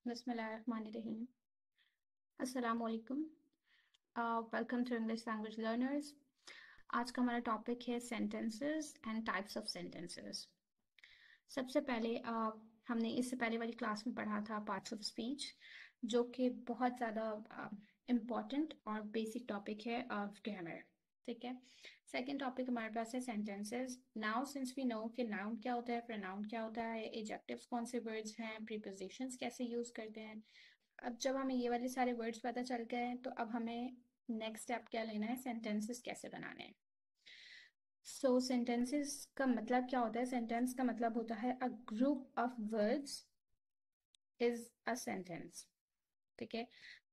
बिस्मिल्लाहिर्रहमानिर्रहीम। अस्सलाम वालेकुम। Welcome to English language learners. आज का हमारा टॉपिक है sentences and types of sentences. सबसे पहले हमने इससे पहले वाली क्लास में पढ़ा था पार्ट्स ऑफ स्पीच, जो कि बहुत ज़्यादा इम्पॉर्टेंट और बेसिक टॉपिक है ऑफ ग्रामर। ठीक है। सेकेंड टॉपिक हमारे पास है sentences. Now since we know कि नाउन क्या होता है, प्रोनाउन क्या होता है, एडजेक्टिव्स कौन से वर्ड्स हैं, प्रीपोजिशंस कैसे यूज़ करते हैं, अब जब हमें ये वाले सारे वर्ड्स पता चल गए हैं तो अब हमें नेक्स्ट स्टेप क्या लेना है, सेंटेंसेस कैसे बनाने हैं। सो सेंटेंसेस का मतलब क्या होता है? सेंटेंस का मतलब होता है अ group of words is a sentence. ठीक है।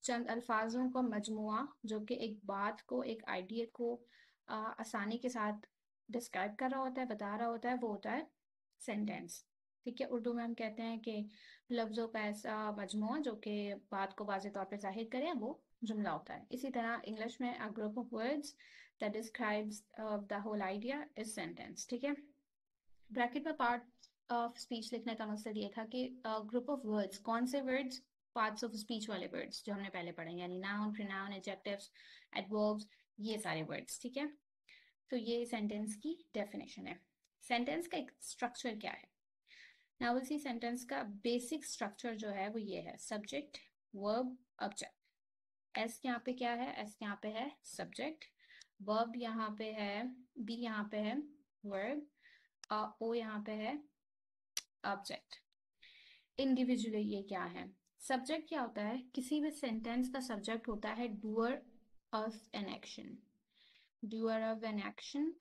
चंद अल्फाजों का मजमुआ जो कि एक बात को, एक आइडिया को आसानी के साथ डिस्क्राइब कर रहा होता है, बता रहा होता है, वो होता है सेंटेंस। ठीक है। उर्दू में हम कहते हैं कि लफ्ज़ों का ऐसा मजमुआ जो कि बात को वाज़ेह तौर पे जाहिर करे, वो जुमला होता है। इसी तरह इंग्लिश में a group of words that describes the whole idea is sentence. ठीक है। ब्रैकेट में पार्ट ऑफ स्पीच लिखने का मकसद ये था कि ग्रुप ऑफ वर्ड्स, कौन से वर्ड्स, पार्ट्स ऑफ स्पीच वाले वर्ड्स जो हमने पहले पढ़े, यानी नाउन, प्रोनाउन, एडजेक्टिव्स, एडवर्ब्स, ये सारे वर्ड्स। ठीक है। तो ये सेंटेंस की डेफिनेशन है। सेंटेंस का एक स्ट्रक्चर क्या है? नाउ विल सी सेंटेंस का बेसिक स्ट्रक्चर जो है वो ये है: सब्जेक्ट, वर्ब, ऑब्जेक्ट। एस यहाँ पे क्या है? एस यहाँ पे है सब्जेक्ट, वर्ब यहाँ पे है, बी यहाँ पे है वर्ब, ओ यहाँ पे है ऑब्जेक्ट। इंडिविजुअली ये क्या है? सब्जेक्ट क्या होता है? किसी भी सेंटेंस का सब्जेक्ट होता है doer of an action. Doer of an action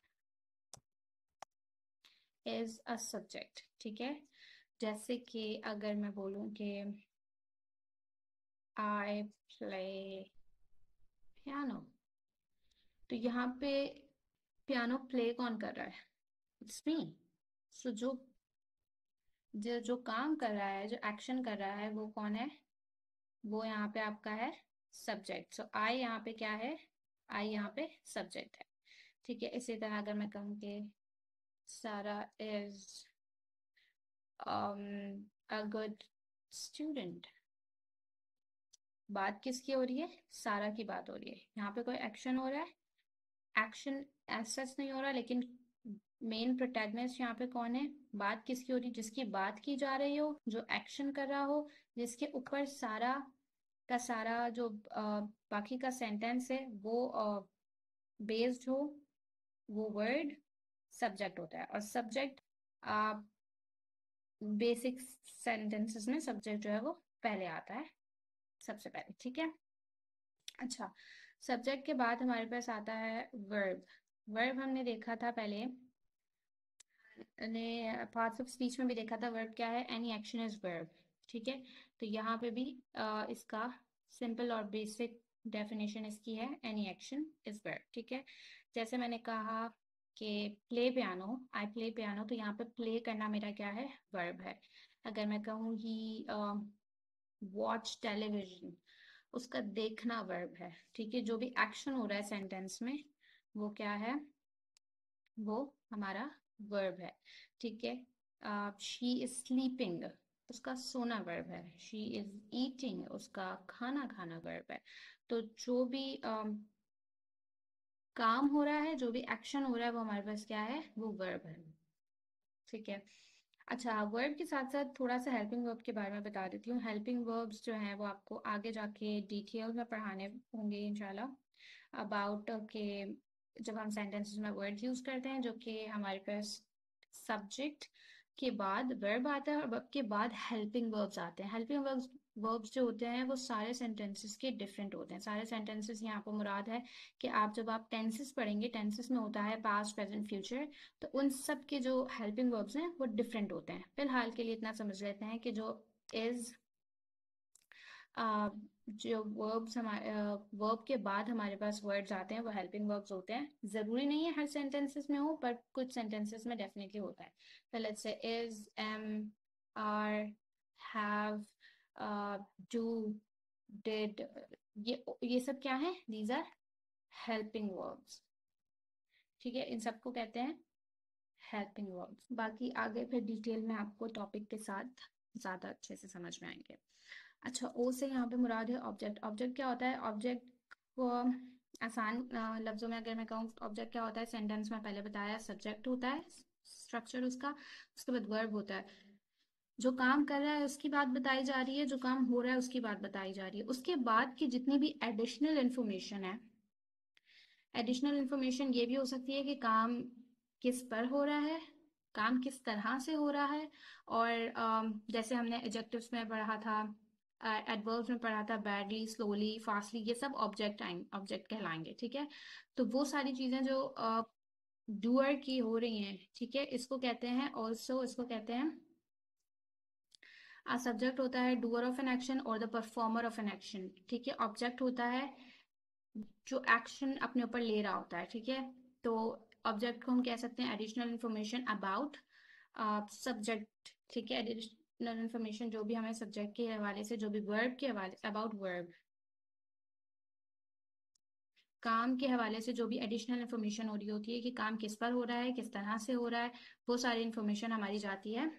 is a subject. ठीक है। जैसे कि अगर मैं बोलूं कि आई प्ले पियानो, तो यहाँ पे पियानो प्ले कौन कर रहा है? It's me. सो जो जो जो काम कर रहा है, जो एक्शन कर रहा है, वो कौन है? वो यहाँ पे आपका है सब्जेक्ट। सो आई यहाँ पे क्या है? आई यहाँ पे सब्जेक्ट है। ठीक है। इसी तरह अगर मैं कहूँ कि सारा इज अ गुड स्टूडेंट, बात किसकी हो रही है? सारा की बात हो रही है। यहाँ पे कोई एक्शन हो रहा है? एक्शन ऐसा नहीं हो रहा, लेकिन मेन प्रोटैगनिस्ट यहाँ पे कौन है? बात किसकी हो रही है? जिसकी बात की जा रही हो, जो एक्शन कर रहा हो, जिसके ऊपर सारा का सारा जो बाकी का सेंटेंस है वो बेस्ड हो, वो वर्ड सब्जेक्ट होता है। और सब्जेक्ट बेसिक सेंटेंसेस में सब्जेक्ट जो है वो पहले आता है, सबसे पहले। ठीक है। अच्छा, सब्जेक्ट के बाद हमारे पास आता है वर्ब। वर्ब हमने देखा था पहले, ने पार्ट्स ऑफ स्पीच में भी देखा था। वर्ब क्या है? Any action is verb. ठीक है। तो यहाँ पे भी इसका सिंपल और बेसिक डेफिनेशन इसकी है, एनी एक्शन इज वर्ब। ठीक है। जैसे मैंने कहा कि play piano, I play piano, तो यहाँ पे प्ले करना मेरा क्या है? वर्ब है। अगर मैं कहूँ ही वॉच टेलीविजन, उसका देखना वर्ब है। ठीक है। जो भी एक्शन हो रहा है सेंटेंस में वो क्या है? वो हमारा वर्ब है। ठीक है। शी इज स्लीपिंग, उसका सोना वर्ब है। शी इज ईटिंग, उसका खाना खाना वर्ब है। तो जो भी काम हो रहा है, जो भी एक्शन हो रहा है, वो हमारे पास क्या है? वो वर्ब है। ठीक है। अच्छा, वर्ब के साथ साथ थोड़ा सा हेल्पिंग वर्ब के बारे में बता देती हूँ। हेल्पिंग वर्ब्स जो हैं वो आपको आगे जाके डिटेल में पढ़ाने होंगे इंशाल्लाह, अबाउट के जब हम सेंटेंसेस में वर्ड यूज करते हैं, जो कि हमारे पास सब्जेक्ट के बाद वर्ब आता है और वर्ब के बाद हेल्पिंग वर्ब्स आते हैं। हेल्पिंग वर्ब्स वर्ब्स जो होते हैं वो सारे सेंटेंसेस के डिफरेंट होते हैं। सारे सेंटेंसेस यहाँ पर मुराद है कि आप जब आप टेंसेस पढ़ेंगे, टेंसेस में होता है पास्ट, प्रेजेंट, फ्यूचर, तो उन सब के जो हेल्पिंग वर्ब्स हैं वो डिफरेंट होते हैं। फिलहाल के लिए इतना समझ लेते हैं कि जो इज जो वर्ब्स हमारे वर्ब के बाद हमारे पास वर्ड्स आते हैं वो हेल्पिंग वर्ब्स होते हैं। जरूरी नहीं है हर सेंटेंसेस में हो, पर कुछ सेंटेंसेस में डेफिनेटली होता है। तो let's say is, am, are, have, do, did, ये सब क्या है? These are helping verbs. ठीक है। इन सबको कहते हैं हेल्पिंग वर्ब्स। बाकी आगे फिर डिटेल में आपको टॉपिक के साथ ज़्यादा अच्छे से समझ में आएंगे। अच्छा, ओ से यहाँ पे मुराद है ऑब्जेक्ट। ऑब्जेक्ट क्या होता है? ऑब्जेक्ट को आसान लफ्जों में अगर मैं कहूँ, ऑब्जेक्ट क्या होता है, सेंटेंस में पहले बताया, सब्जेक्ट होता है, स्ट्रक्चर उसका, उसके बाद वर्ब होता है। जो काम कर रहा है उसकी बात बताई जा रही है, जो काम हो रहा है उसकी बात बताई जा रही है। उसके बाद की जितनी भी एडिशनल इंफॉर्मेशन है, एडिशनल इंफॉर्मेशन ये भी हो सकती है कि काम किस पर हो रहा है, काम किस तरह से हो रहा है, और जैसे हमने एडजेक्टिव्स में पढ़ा था, एडवर्ब्स में पढ़ा था, बैडली, स्लोली, फास्टली, ये सब ऑब्जेक्ट आएंगे, ऑब्जेक्ट कहलाएंगे। ठीक है, तो वो सारी चीजें जो डूअर की हो रही हैं, ठीक है, इसको कहते हैं ऑल्सो, इसको कहते हैं सब्जेक्ट होता है डूअर ऑफ एन एक्शन और the performer of an action. ठीक है, ऑब्जेक्ट होता है जो एक्शन अपने ऊपर ले रहा होता है। ठीक है, तो ऑब्जेक्ट को हम कह सकते हैं एडिशनल इंफॉर्मेशन अबाउट सब्जेक्ट। ठीक है, एडिशनल इंफॉर्मेशन जो भी हमें सब्जेक्ट के हवाले से, जो भी वर्ब के हवाले से, अबाउट वर्ब, काम के हवाले से जो भी एडिशनल इंफॉर्मेशन हो रही होती है कि काम किस पर हो रहा है, किस तरह से हो रहा है, वो सारी इंफॉर्मेशन हमारी जाती है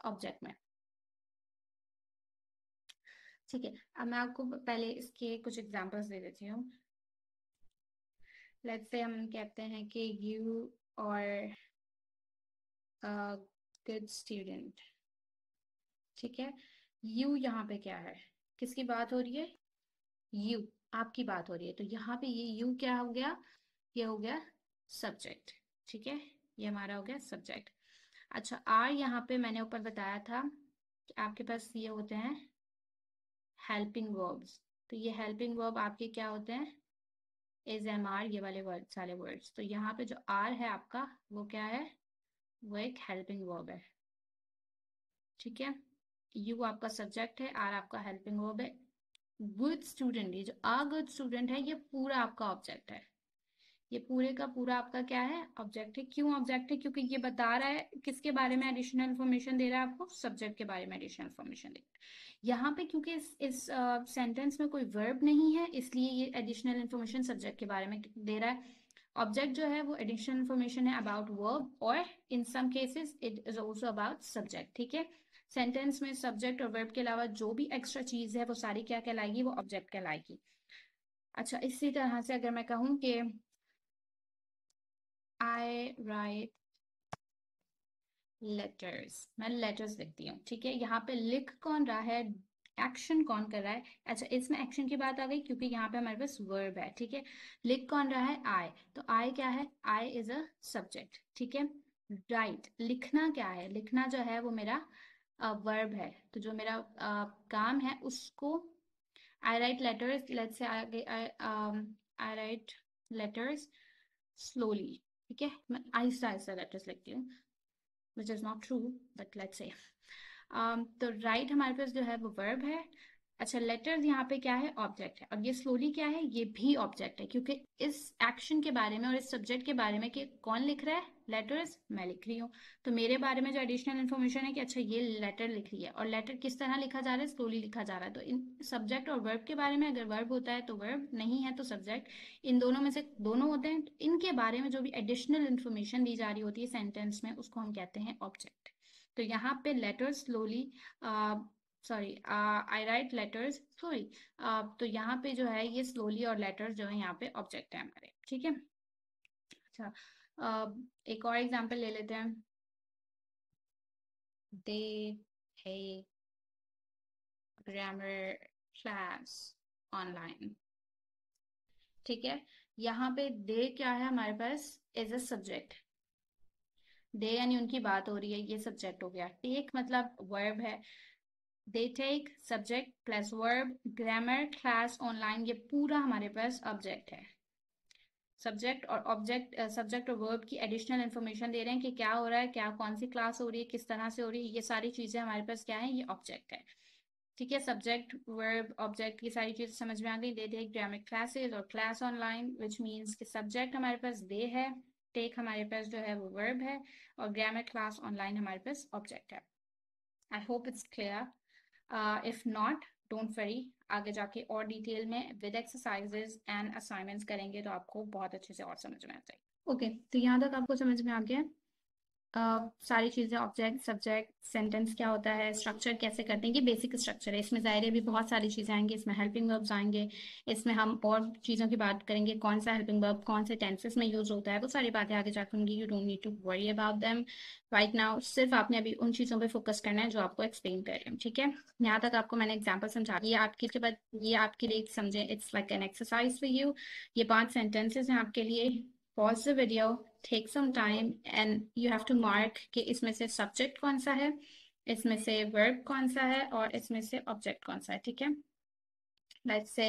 ऑब्जेक्ट में। ठीक है, अब मैं आपको पहले इसके कुछ एग्जांपल्स दे देती हूँ। लेट्स से हम कहते हैं कि यू और गुड स्टूडेंट। ठीक है, यू यहाँ पे क्या है, किसकी बात हो रही है? यू, आपकी बात हो रही है, तो यहाँ पे ये यू क्या हो गया? ये हो गया सब्जेक्ट। ठीक है, ये हमारा हो गया सब्जेक्ट। अच्छा, आर यहाँ पे मैंने ऊपर बताया था कि आपके पास ये होते हैं हेल्पिंग वर्ब्स। तो ये हेल्पिंग वर्ब आपके क्या होते हैं? इज, एम, आर, ये वाले वर्ड, सारे वर्ड्स। तो यहाँ पे जो आर है आपका, वो क्या है? वो एक हेल्पिंग वर्ब है। ठीक है, यू आपका सब्जेक्ट है, आर आपका हेल्पिंग वर्ब है। गुड स्टूडेंट, ये जो आ गुड स्टूडेंट है, ये पूरा आपका ऑब्जेक्ट है। ये पूरे का पूरा आपका क्या है? ऑब्जेक्ट है। क्यों ऑब्जेक्ट है? क्योंकि ये बता रहा है किसके बारे में एडिशनल इन्फॉर्मेशन दे रहा है आपको? सब्जेक्ट के बारे में एडिशनल इन्फॉर्मेशन दे रहा है। यहाँ पे क्योंकि इस सेंटेंस में कोई वर्ब नहीं है, इसलिए ये एडिशनल इन्फॉर्मेशन सब्जेक्ट के बारे में दे रहा है। ऑब्जेक्ट जो है वो एडिशनल इन्फॉर्मेशन है अबाउट वर्ब, और in some cases it is also about subject. ठीक है, सेंटेंस में सब्जेक्ट और वर्ब के अलावा जो भी एक्स्ट्रा चीज है वो सारी क्या कहलाएगी? वो ऑब्जेक्ट कहलाएगी। अच्छा, इसी तरह से अगर मैं कहूँ कि आई राइट लेटर्स, मैं लेटर्स लिखती हूँ। ठीक है, यहाँ पे लिख कौन रहा है, एक्शन कौन कर रहा है? अच्छा, इसमें एक्शन की बात आ गई क्योंकि यहाँ पे हमारे पास वर्ब है। ठीक है, लिख कौन रहा है? आई। तो आई क्या है? I is a subject. ठीक है, राइट, लिखना क्या है? लिखना जो है वो मेरा वर्ब है। तो जो मेरा काम है उसको, आई राइट लेटर्स, लेट्स से आगे, आई राइट लेटर्स स्लोली। ठीक है, मैं आहिस्ता आहिस्ता लेटर्स लिखती हूँ, which is not true, but let's say। तो राइट हमारे पास जो है वो वर्ब है। अच्छा, लेटर्स यहाँ पे क्या है? ऑब्जेक्ट है। और ये स्लोली क्या है? ये भी ऑब्जेक्ट है, क्योंकि इस एक्शन के बारे में और इस सब्जेक्ट के बारे में कि कौन लिख रहा है? लेटर्स, मैं लिख रही हूँ। तो मेरे बारे में जो एडिशनल इन्फॉर्मेशन है कि अच्छा ये लेटर लिख रही है, और लेटर किस तरह लिखा जा रहा है? स्लोली लिखा जा रहा है। तो इन सब्जेक्ट और वर्ब के बारे में, अगर वर्ब होता है तो वर्ब, नहीं है तो सब्जेक्ट, इन दोनों में से दोनों होते हैं, तो इनके बारे में जो भी एडिशनल इन्फॉर्मेशन दी जा रही होती है सेंटेंस में, उसको हम कहते हैं ऑब्जेक्ट। तो यहाँ पे लेटर स्लोली, सॉरी, आई राइट लेटर्स स्लोली, तो यहाँ पे जो है ये स्लोली और लेटर्स जो है यहाँ पे ऑब्जेक्ट है हमारे। ठीक है, अच्छा, एक और एग्जांपल ले लेते हैं। दे है ग्रामर क्लास ऑनलाइन। ठीक है, यहाँ पे दे क्या है हमारे पास? As a subject. दे यानी उनकी बात हो रही है, ये सब्जेक्ट हो गया। टेक मतलब वर्ब है। They take subject plus verb, grammar class online, ये पूरा हमारे पास ऑब्जेक्ट है। सब्जेक्ट और ऑब्जेक्ट, सब्जेक्ट और वर्ब की एडिशनल इन्फॉर्मेशन दे रहे हैं कि क्या हो रहा है, क्या कौन सी क्लास हो रही है, किस तरह से हो रही है, ये सारी चीजें हमारे पास क्या है? ये ऑब्जेक्ट है। ठीक है, सब्जेक्ट वर्ब ऑब्जेक्ट की सारी चीजें समझ में आ गई। दे टेक ग्रामर क्लासेस और क्लास ऑनलाइन, विच मीन्स कि सब्जेक्ट हमारे पास दे है, टेक हमारे पास जो है वो वर्ब है, और ग्रामर क्लास ऑनलाइन हमारे पास ऑब्जेक्ट है। I hope it's clear. If not, don't worry, आगे जाके और डिटेल में विद एक्सरसाइजेस एंड असाइनमेंट्स करेंगे तो आपको बहुत अच्छे से और समझ में आ जाएगी। ओके, तो यहाँ तक आपको समझ में आ गया। सारी चीज़ें ऑब्जेक्ट सब्जेक्ट सेंटेंस क्या होता है, स्ट्रक्चर कैसे करते हैं, ये बेसिक स्ट्रक्चर है। इसमें ज़ाहिर है भी बहुत सारी चीज़ें आएंगी, इसमें हेल्पिंग वर्ब्स आएंगे, इसमें हम और चीज़ों की बात करेंगे, कौन सा हेल्पिंग वर्ब कौन से टेंसेस में यूज होता है, वो सारी बातें आगे जाकर होंगी। You don't need to worry about them right now. सिर्फ आपने अभी उन चीज़ों पे फोकस करना है जो आपको एक्सप्लेन कर रही हूँ, ठीक है। यहाँ तक आपको मैंने एग्जाम्पल समझा दिया, ये आपके लिए समझे, it's like an exercise for you. ये 5 सेंटेंसेस हैं आपके लिए। Pause the video, take some time and you have to mark कि इसमें से subject कौन सा है, इसमें से verb कौन सा है और इसमें से object कौन सा है, ठीक है। Let's say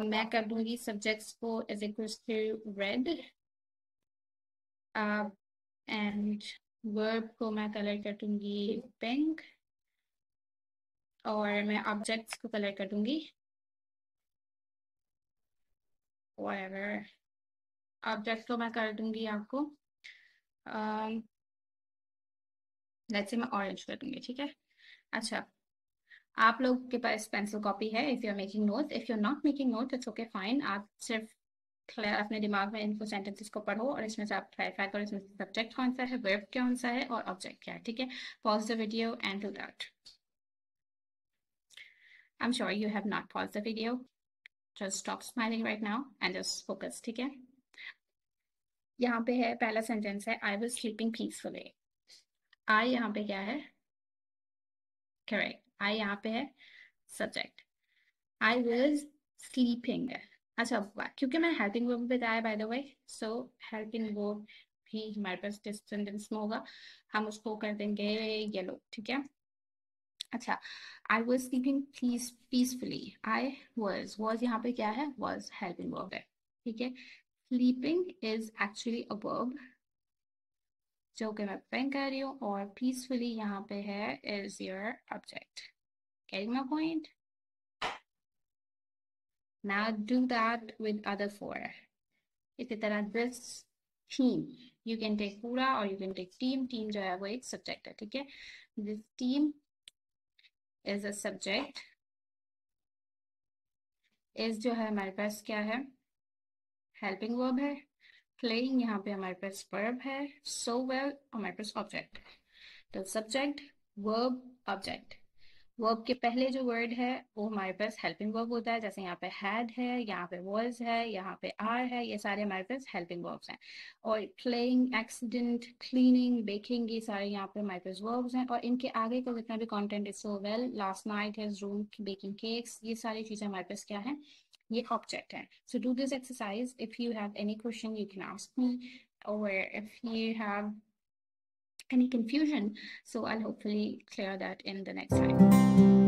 मैं कर दूंगी subjects को is equals to red and verb को मैं कलर कर दूंगी pink और मैं objects को कलर कर दूंगी whatever। object को मैं कर दूंगी आपको लेट्स से मैं ऑरेंज कर दूंगी, ठीक है। अच्छा, आप लोग के पास पेंसिल कॉपी है, if you are making note, if you are not making note it's okay fine. आप सिर्फ अपने दिमाग में इनको सेंटेंसेस को पढ़ो और इसमें से आप क्लैरिफाई करो इसमें सब्जेक्ट कौन सा है, वर्ब कौन सा है और ऑब्जेक्ट क्या है, ठीक है। Pause the video and do that. I am sure you have not pause the video, just stop smiling right now and just focus, ठीक है। यहाँ पे है पहला सेंटेंस है आई वाज स्लीपिंग पीसफुली। आई यहाँ पे क्या है, करेक्ट, आई यहाँ पे है सब्जेक्ट। I was sleeping. अच्छा, क्योंकि मैंने हेल्पिंग वर्ब बताया by the way, so helping verb भी हमारे पास डिस्टेंस में होगा, हम उसको कर देंगे येलो, ठीक है। अच्छा, I was sleeping peacefully. I was यहाँ पे क्या है, वॉज हेल्पिंग वर्ब है, ठीक है। Sleeping is actually a verb जो कि मैं प्रेजेंट कर रही हूँ और पीसफुली यहाँ पे है is your object. Getting my point? Now do that with other 4. इसी तरह this team, you can take पूरा और you can take team। team जो है वो एक subject है, ठीक है। this team is a subject। is जो है हमारे पास क्या है, helping verb है। playing यहाँ पे हमारे पास verb है। so well हमारे पास object है। तो subject verb object। वर्ब के पहले जो वर्ड है वो हमारे पास हेल्पिंग वर्ब होता है, जैसे यहाँ पे हैड है, यहाँ पे वॉज है, यहाँ पे आर है, ये सारे हमारे पास हेल्पिंग वर्ब्स हैं। और प्लेइंग, एक्सीडेंट, क्लीनिंग, बेकिंग, ये सारे यहाँ पे हमारे पास वर्ब्स हैं। और इनके आगे का जितना भी content is so well, last night his room baking cakes, ये सारी चीजें हमारे पास क्या है, ये ऑब्जेक्ट है। So do this exercise, if you have any question you can ask me, or if you have any confusion, so I'll hopefully clear that in the next time.